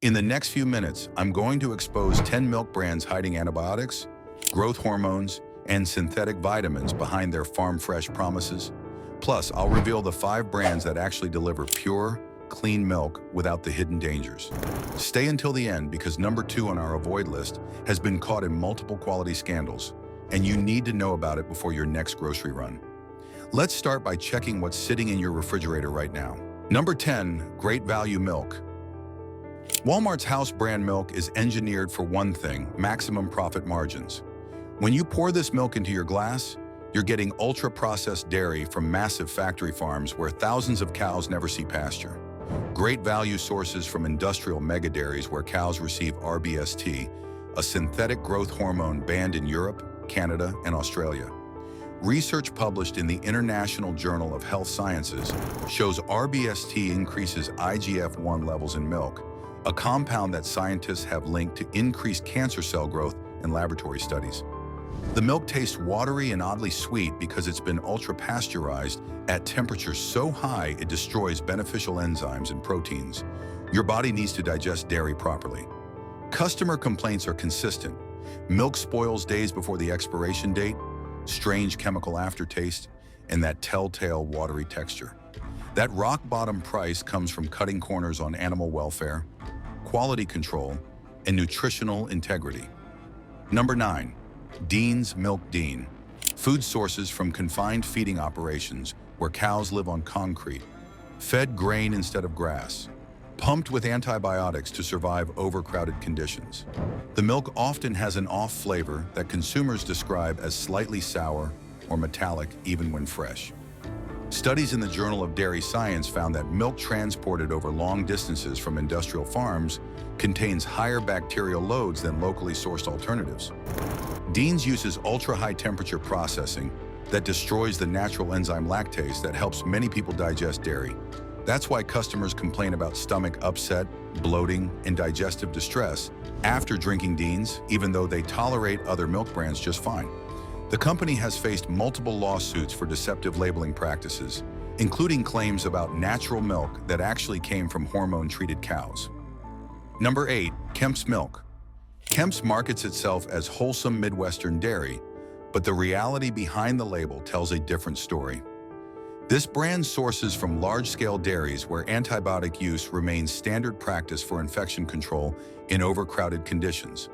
In the next few minutes, I'm going to expose 10 milk brands hiding antibiotics, growth hormones, and synthetic vitamins behind their farm-fresh promises. Plus, I'll reveal the 5 brands that actually deliver pure, clean milk without the hidden dangers. Stay until the end because number 2 on our avoid list has been caught in multiple quality scandals, and you need to know about it before your next grocery run. Let's start by checking what's sitting in your refrigerator right now. Number 10, Great Value Milk. Walmart's house brand milk is engineered for one thing: maximum profit margins. When you pour this milk into your glass, you're getting ultra-processed dairy from massive factory farms where thousands of cows never see pasture. Great value sources from industrial mega dairies where cows receive RBST, a synthetic growth hormone banned in Europe, Canada, and Australia. Research published in the International Journal of Health Sciences shows RBST increases IGF-1 levels in milk, a compound that scientists have linked to increased cancer cell growth in laboratory studies. The milk tastes watery and oddly sweet because it's been ultra-pasteurized at temperatures so high it destroys beneficial enzymes and proteins. Your body needs to digest dairy properly. Customer complaints are consistent. Milk spoils days before the expiration date, strange chemical aftertaste, and that telltale watery texture. That rock-bottom price comes from cutting corners on animal welfare, quality control, and nutritional integrity. Number 9. Dean's Milk Dean. Food sources from confined feeding operations where cows live on concrete, fed grain instead of grass, pumped with antibiotics to survive overcrowded conditions. The milk often has an off flavor that consumers describe as slightly sour or metallic even when fresh. Studies in the Journal of Dairy Science found that milk transported over long distances from industrial farms contains higher bacterial loads than locally sourced alternatives. Dean's uses ultra-high temperature processing that destroys the natural enzyme lactase that helps many people digest dairy. That's why customers complain about stomach upset, bloating, and digestive distress after drinking Dean's, even though they tolerate other milk brands just fine. The company has faced multiple lawsuits for deceptive labeling practices, including claims about natural milk that actually came from hormone-treated cows. Number 8, Kemp's Milk. Kemp's markets itself as wholesome Midwestern dairy, but the reality behind the label tells a different story. This brand sources from large-scale dairies where antibiotic use remains standard practice for infection control in overcrowded conditions.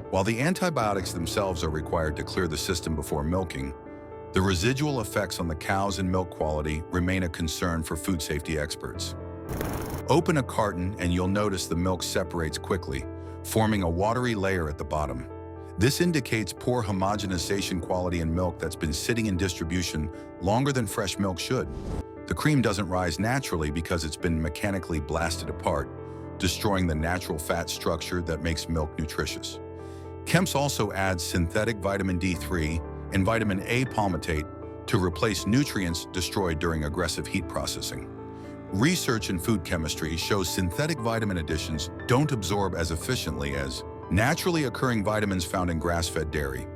While the antibiotics themselves are required to clear the system before milking, the residual effects on the cows and milk quality remain a concern for food safety experts. Open a carton and you'll notice the milk separates quickly, forming a watery layer at the bottom. This indicates poor homogenization quality in milk that's been sitting in distribution longer than fresh milk should. The cream doesn't rise naturally because it's been mechanically blasted apart, destroying the natural fat structure that makes milk nutritious. Kemp's also adds synthetic vitamin D3 and vitamin A palmitate to replace nutrients destroyed during aggressive heat processing. Research in food chemistry shows synthetic vitamin additions don't absorb as efficiently as naturally occurring vitamins found in grass-fed dairy.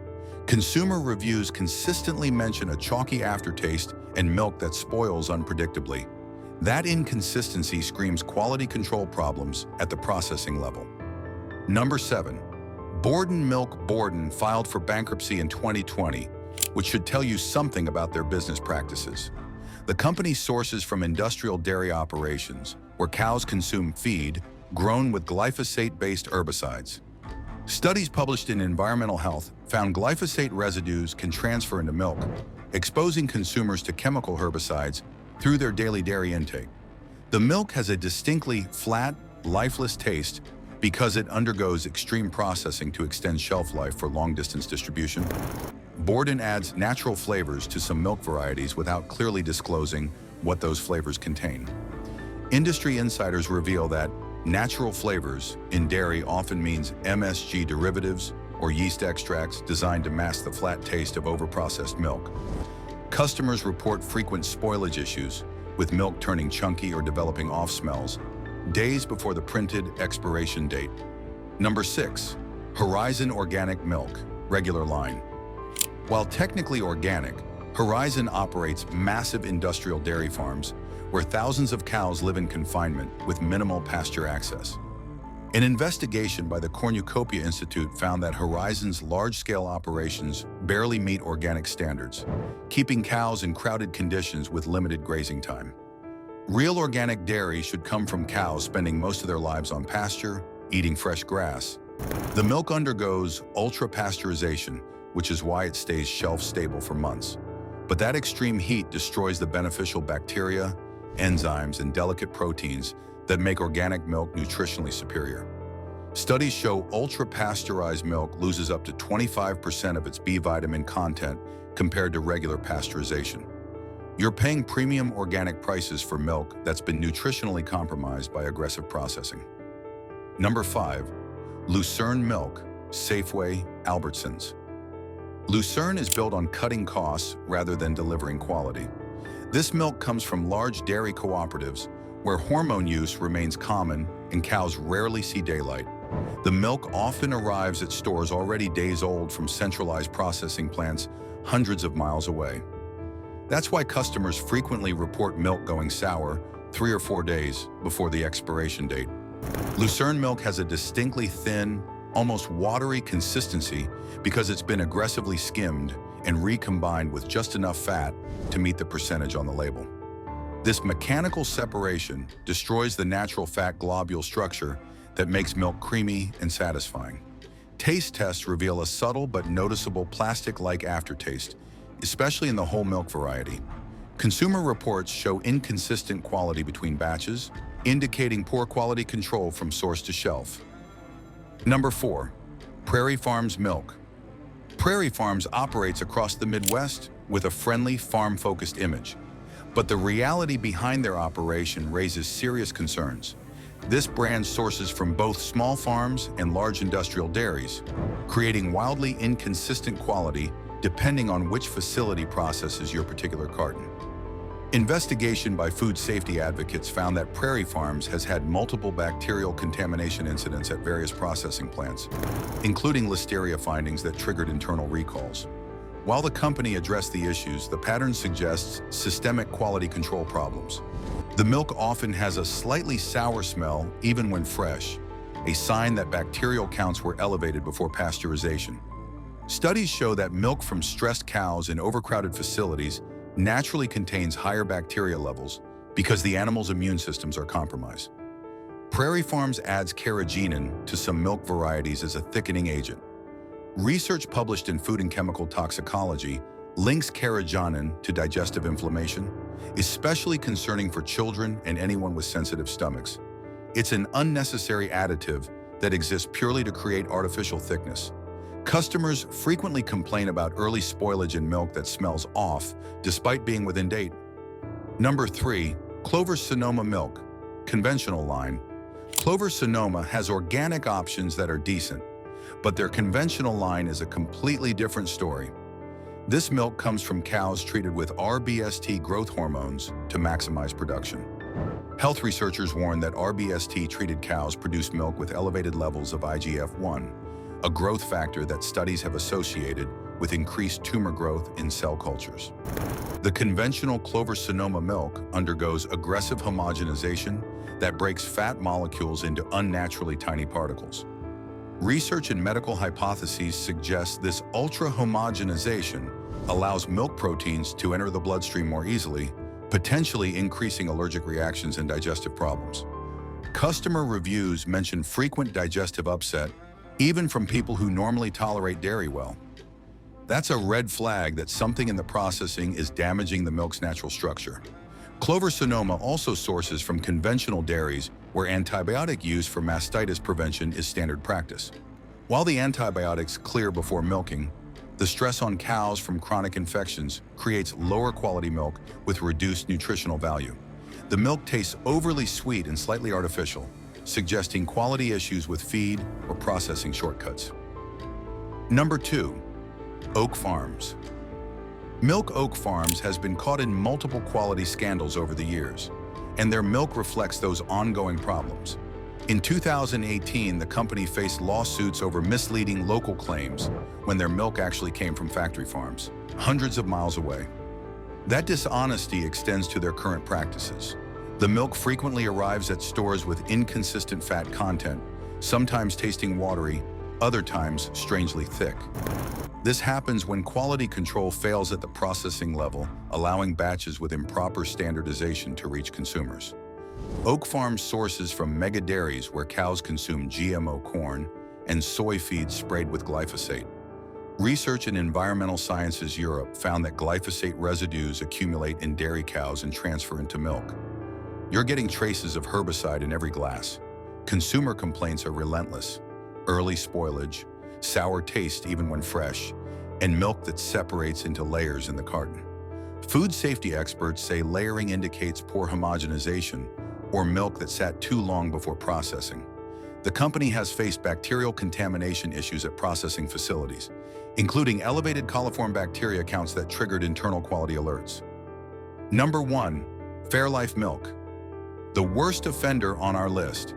Consumer reviews consistently mention a chalky aftertaste and milk that spoils unpredictably. That inconsistency screams quality control problems at the processing level. Number 7. Borden Milk. Borden filed for bankruptcy in 2020, which should tell you something about their business practices. The company sources from industrial dairy operations where cows consume feed grown with glyphosate-based herbicides. Studies published in Environmental Health found glyphosate residues can transfer into milk, exposing consumers to chemical herbicides through their daily dairy intake. The milk has a distinctly flat, lifeless taste because it undergoes extreme processing to extend shelf life for long-distance distribution. Borden adds natural flavors to some milk varieties without clearly disclosing what those flavors contain. Industry insiders reveal that natural flavors in dairy often means MSG derivatives or yeast extracts designed to mask the flat taste of overprocessed milk. Customers report frequent spoilage issues, with milk turning chunky or developing off smells, days before the printed expiration date. Number 6. Horizon Organic Milk, regular line. While technically organic, Horizon operates massive industrial dairy farms where thousands of cows live in confinement with minimal pasture access. An investigation by the Cornucopia Institute found that Horizon's large-scale operations barely meet organic standards, keeping cows in crowded conditions with limited grazing time. Real organic dairy should come from cows spending most of their lives on pasture, eating fresh grass. The milk undergoes ultra-pasteurization, which is why it stays shelf-stable for months. But that extreme heat destroys the beneficial bacteria, enzymes, and delicate proteins that make organic milk nutritionally superior. Studies show ultra-pasteurized milk loses up to 25% of its B vitamin content compared to regular pasteurization. You're paying premium organic prices for milk that's been nutritionally compromised by aggressive processing. Number 5. Lucerne Milk, Safeway, Albertsons. Lucerne is built on cutting costs rather than delivering quality. This milk comes from large dairy cooperatives where hormone use remains common and cows rarely see daylight. The milk often arrives at stores already days old from centralized processing plants hundreds of miles away. That's why customers frequently report milk going sour 3 or 4 days before the expiration date. Lucerne milk has a distinctly thin, almost watery consistency because it's been aggressively skimmed and recombined with just enough fat to meet the percentage on the label. This mechanical separation destroys the natural fat globule structure that makes milk creamy and satisfying. Taste tests reveal a subtle but noticeable plastic-like aftertaste, especially in the whole milk variety. Consumer reports show inconsistent quality between batches, indicating poor quality control from source to shelf. Number 4. Prairie Farms Milk. Prairie Farms operates across the Midwest with a friendly, farm-focused image. But the reality behind their operation raises serious concerns. This brand sources from both small farms and large industrial dairies, creating wildly inconsistent quality depending on which facility processes your particular carton. Investigation by food safety advocates found that Prairie Farms has had multiple bacterial contamination incidents at various processing plants, including listeria findings that triggered internal recalls. While the company addressed the issues, the pattern suggests systemic quality control problems. The milk often has a slightly sour smell even when fresh, a sign that bacterial counts were elevated before pasteurization. Studies show that milk from stressed cows in overcrowded facilities naturally contains higher bacteria levels because the animal's immune systems are compromised. Prairie Farms adds carrageenan to some milk varieties as a thickening agent. Research published in Food and Chemical Toxicology links carrageenan to digestive inflammation, especially concerning for children and anyone with sensitive stomachs. It's an unnecessary additive that exists purely to create artificial thickness. Customers frequently complain about early spoilage in milk that smells off despite being within date. Number 3. Clover Sonoma Milk, conventional line. Clover Sonoma has organic options that are decent, but their conventional line is a completely different story. This milk comes from cows treated with RBST growth hormones to maximize production. Health researchers warn that RBST-treated cows produce milk with elevated levels of IGF-1, a growth factor that studies have associated with increased tumor growth in cell cultures. The conventional Clover Sonoma milk undergoes aggressive homogenization that breaks fat molecules into unnaturally tiny particles. Research and medical hypotheses suggest this ultra-homogenization allows milk proteins to enter the bloodstream more easily, potentially increasing allergic reactions and digestive problems. Customer reviews mention frequent digestive upset, even from people who normally tolerate dairy well. That's a red flag that something in the processing is damaging the milk's natural structure. Clover Sonoma also sources from conventional dairies where antibiotic use for mastitis prevention is standard practice. While the antibiotics clear before milking, the stress on cows from chronic infections creates lower quality milk with reduced nutritional value. The milk tastes overly sweet and slightly artificial, suggesting quality issues with feed or processing shortcuts. Number 2. Oak Farms. Milk Oak Farms has been caught in multiple quality scandals over the years, and their milk reflects those ongoing problems. In 2018, the company faced lawsuits over misleading local claims when their milk actually came from factory farms, hundreds of miles away. That dishonesty extends to their current practices. The milk frequently arrives at stores with inconsistent fat content, sometimes tasting watery, other times strangely thick. This happens when quality control fails at the processing level, allowing batches with improper standardization to reach consumers. Oak Farm sources from mega dairies where cows consume GMO corn and soy feeds sprayed with glyphosate. Research in Environmental Sciences Europe found that glyphosate residues accumulate in dairy cows and transfer into milk. You're getting traces of herbicide in every glass. Consumer complaints are relentless. Early spoilage, sour taste even when fresh, and milk that separates into layers in the carton. Food safety experts say layering indicates poor homogenization or milk that sat too long before processing. The company has faced bacterial contamination issues at processing facilities, including elevated coliform bacteria counts that triggered internal quality alerts. Number 1. Fairlife Milk. The worst offender on our list.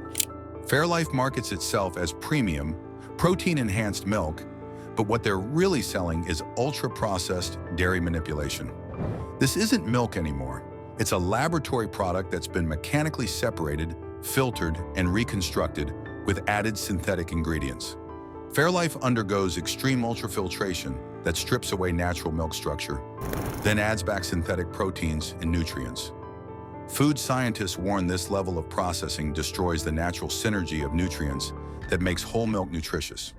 Fairlife markets itself as premium, protein-enhanced milk, but what they're really selling is ultra-processed dairy manipulation. This isn't milk anymore. It's a laboratory product that's been mechanically separated, filtered, and reconstructed with added synthetic ingredients. Fairlife undergoes extreme ultrafiltration that strips away natural milk structure, then adds back synthetic proteins and nutrients. Food scientists warn this level of processing destroys the natural synergy of nutrients that makes whole milk nutritious.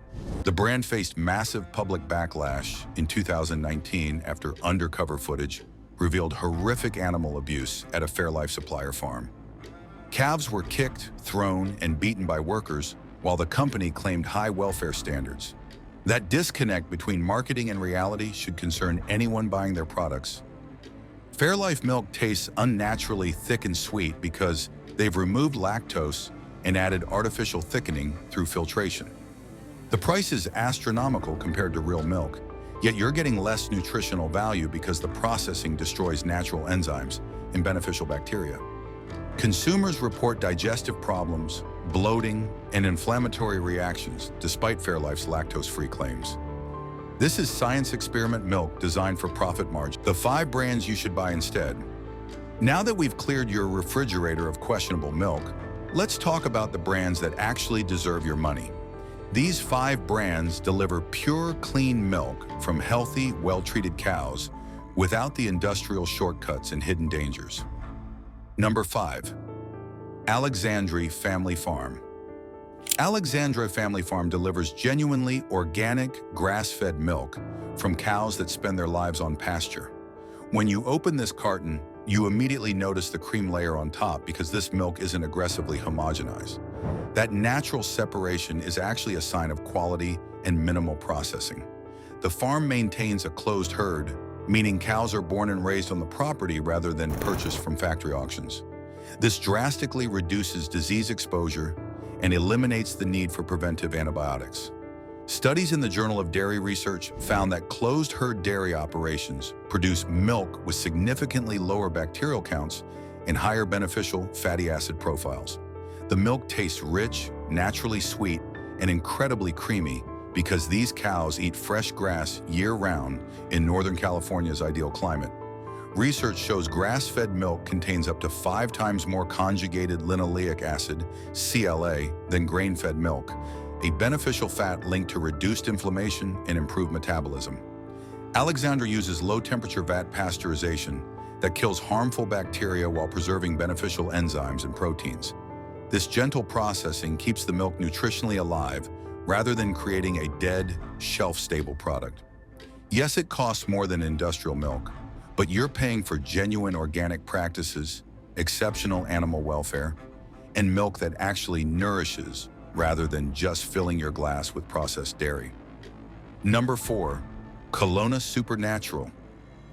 The brand faced massive public backlash in 2019 after undercover footage revealed horrific animal abuse at a Fairlife supplier farm. Calves were kicked, thrown, and beaten by workers, while the company claimed high welfare standards. That disconnect between marketing and reality should concern anyone buying their products. Fairlife milk tastes unnaturally thick and sweet because they've removed lactose and added artificial thickening through filtration. The price is astronomical compared to real milk, yet you're getting less nutritional value because the processing destroys natural enzymes and beneficial bacteria. Consumers report digestive problems, bloating, and inflammatory reactions despite Fairlife's lactose-free claims. This is science experiment milk designed for profit margin. The 5 brands you should buy instead. Now that we've cleared your refrigerator of questionable milk, let's talk about the brands that actually deserve your money. These 5 brands deliver pure, clean milk from healthy, well-treated cows without the industrial shortcuts and hidden dangers. Number 5. Alexandre Family Farm. Alexandre Family Farm delivers genuinely organic, grass-fed milk from cows that spend their lives on pasture. When you open this carton, you immediately notice the cream layer on top because this milk isn't aggressively homogenized. That natural separation is actually a sign of quality and minimal processing. The farm maintains a closed herd, meaning cows are born and raised on the property rather than purchased from factory auctions. This drastically reduces disease exposure and eliminates the need for preventive antibiotics. Studies in the Journal of Dairy Research found that closed herd dairy operations produce milk with significantly lower bacterial counts and higher beneficial fatty acid profiles. The milk tastes rich, naturally sweet, and incredibly creamy because these cows eat fresh grass year-round in Northern California's ideal climate. Research shows grass-fed milk contains up to 5 times more conjugated linoleic acid, CLA, than grain-fed milk, a beneficial fat linked to reduced inflammation and improved metabolism. Alexandre uses low-temperature vat pasteurization that kills harmful bacteria while preserving beneficial enzymes and proteins. This gentle processing keeps the milk nutritionally alive rather than creating a dead, shelf-stable product. Yes, it costs more than industrial milk, but you're paying for genuine organic practices, exceptional animal welfare, and milk that actually nourishes rather than just filling your glass with processed dairy. Number 4. Kalona Supernatural.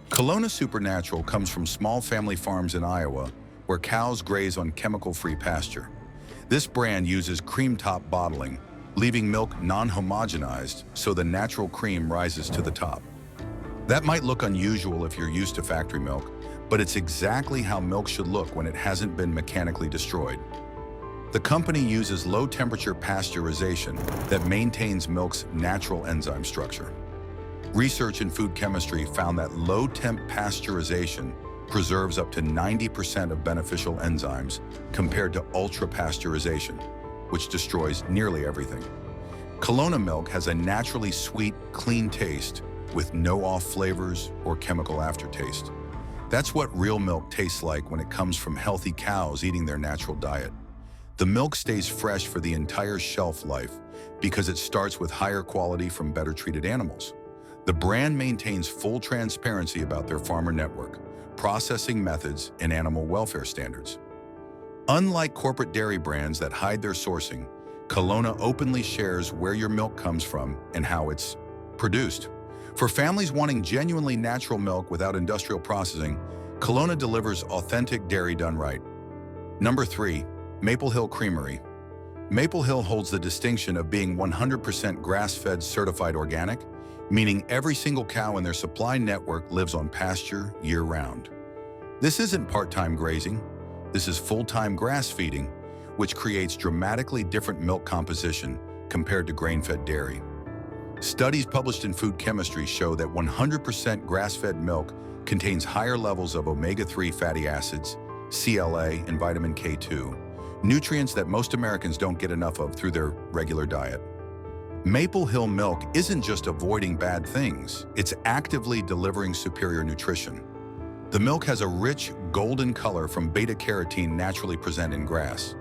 Kalona Supernatural comes from small family farms in Iowa where cows graze on chemical-free pasture. This brand uses cream-top bottling, leaving milk non-homogenized so the natural cream rises to the top. That might look unusual if you're used to factory milk, but it's exactly how milk should look when it hasn't been mechanically destroyed. The company uses low-temperature pasteurization that maintains milk's natural enzyme structure. Research in food chemistry found that low-temp pasteurization preserves up to 90% of beneficial enzymes compared to ultra-pasteurization, which destroys nearly everything. Kalona milk has a naturally sweet, clean taste with no off flavors or chemical aftertaste. That's what real milk tastes like when it comes from healthy cows eating their natural diet. The milk stays fresh for the entire shelf life because it starts with higher quality from better treated animals. The brand maintains full transparency about their farmer network, processing methods, and animal welfare standards. Unlike corporate dairy brands that hide their sourcing, Kalona openly shares where your milk comes from and how it's produced. For families wanting genuinely natural milk without industrial processing, Kalona delivers authentic dairy done right. Number 3, Maple Hill Creamery. Maple Hill holds the distinction of being 100% grass-fed certified organic, meaning every single cow in their supply network lives on pasture year-round. This isn't part-time grazing. This is full-time grass feeding, which creates dramatically different milk composition compared to grain-fed dairy. Studies published in Food Chemistry show that 100% grass-fed milk contains higher levels of omega-3 fatty acids, CLA, and vitamin K2, nutrients that most Americans don't get enough of through their regular diet. Maple Hill milk isn't just avoiding bad things, it's actively delivering superior nutrition. The milk has a rich, golden color from beta-carotene naturally present in grass.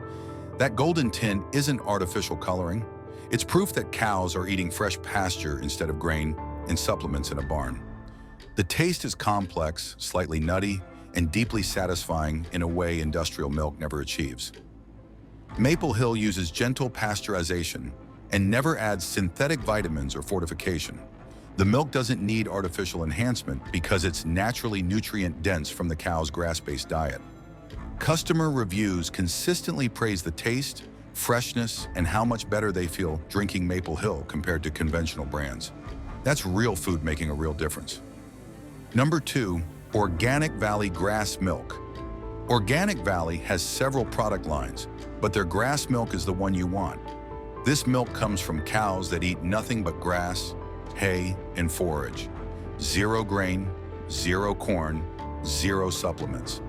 That golden tint isn't artificial coloring. It's proof that cows are eating fresh pasture instead of grain and supplements in a barn. The taste is complex, slightly nutty, and deeply satisfying in a way industrial milk never achieves. Maple Hill uses gentle pasteurization and never adds synthetic vitamins or fortification. The milk doesn't need artificial enhancement because it's naturally nutrient-dense from the cow's grass-based diet. Customer reviews consistently praise the taste, freshness, and how much better they feel drinking Maple Hill compared to conventional brands. That's real food making a real difference. Number 2, Organic Valley Grass Milk. Organic Valley has several product lines, but their grass milk is the one you want. This milk comes from cows that eat nothing but grass, hay, and forage. Zero grain, zero corn, zero supplements.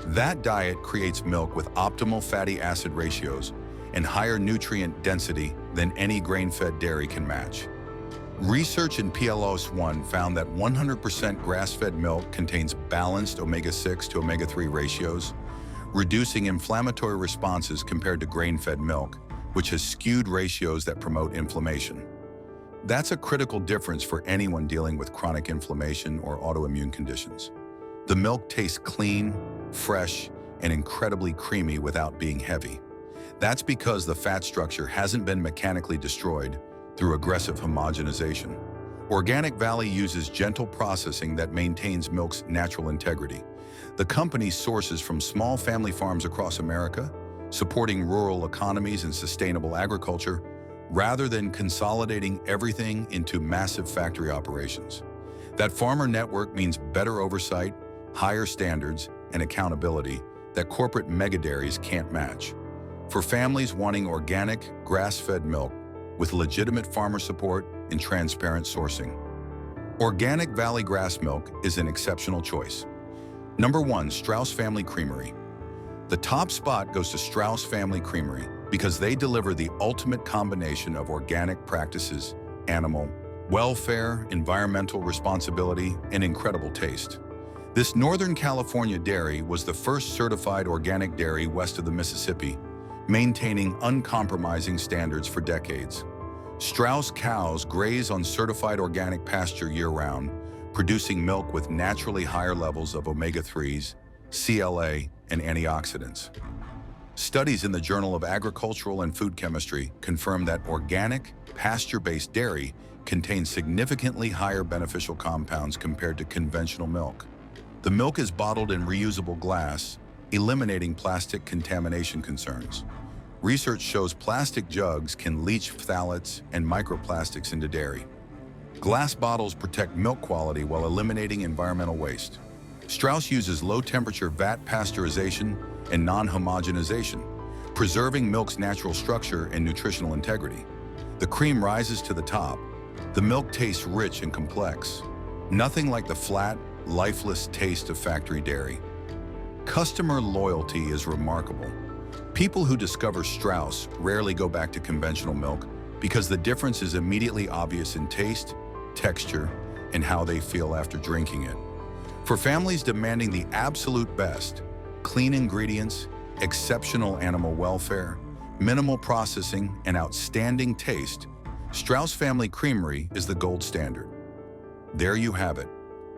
That diet creates milk with optimal fatty acid ratios and higher nutrient density than any grain-fed dairy can match. Research in PLOS One found that 100% grass-fed milk contains balanced omega-6 to omega-3 ratios, reducing inflammatory responses compared to grain-fed milk, which has skewed ratios that promote inflammation. That's a critical difference for anyone dealing with chronic inflammation or autoimmune conditions. The milk tastes clean, fresh, and incredibly creamy without being heavy. That's because the fat structure hasn't been mechanically destroyed through aggressive homogenization. Organic Valley uses gentle processing that maintains milk's natural integrity. The company sources from small family farms across America, supporting rural economies and sustainable agriculture, rather than consolidating everything into massive factory operations. That farmer network means better oversight, higher standards, and accountability that corporate mega-dairies can't match. For families wanting organic, grass-fed milk with legitimate farmer support and transparent sourcing, Organic Valley Grass Milk is an exceptional choice. Number 1, Strauss Family Creamery. The top spot goes to Strauss Family Creamery because they deliver the ultimate combination of organic practices, animal welfare, environmental responsibility, and incredible taste. This Northern California dairy was the first certified organic dairy west of the Mississippi, maintaining uncompromising standards for decades. Strauss cows graze on certified organic pasture year-round, producing milk with naturally higher levels of omega-3s, CLA, and antioxidants. Studies in the Journal of Agricultural and Food Chemistry confirm that organic, pasture-based dairy contains significantly higher beneficial compounds compared to conventional milk. The milk is bottled in reusable glass, eliminating plastic contamination concerns. Research shows plastic jugs can leach phthalates and microplastics into dairy. Glass bottles protect milk quality while eliminating environmental waste. Strauss uses low-temperature vat pasteurization and non-homogenization, preserving milk's natural structure and nutritional integrity. The cream rises to the top. The milk tastes rich and complex. Nothing like the flat, lifeless taste of factory dairy. Customer loyalty is remarkable. People who discover Strauss rarely go back to conventional milk because the difference is immediately obvious in taste, texture, and how they feel after drinking it. For families demanding the absolute best, clean ingredients, exceptional animal welfare, minimal processing, and outstanding taste, Strauss Family Creamery is the gold standard. There you have it,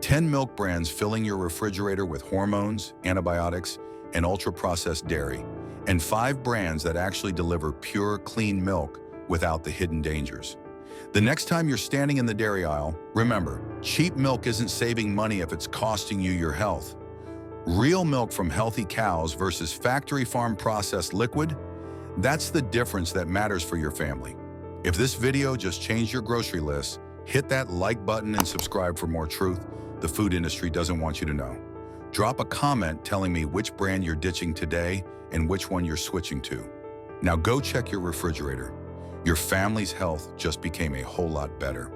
10 milk brands filling your refrigerator with hormones, antibiotics, and ultra-processed dairy, and 5 brands that actually deliver pure, clean milk without the hidden dangers. The next time you're standing in the dairy aisle, remember, cheap milk isn't saving money if it's costing you your health. Real milk from healthy cows versus factory farm processed liquid, that's the difference that matters for your family. If this video just changed your grocery list, hit that like button and subscribe for more truth the food industry doesn't want you to know. Drop a comment telling me which brand you're ditching today and which one you're switching to. Now go check your refrigerator. Your family's health just became a whole lot better.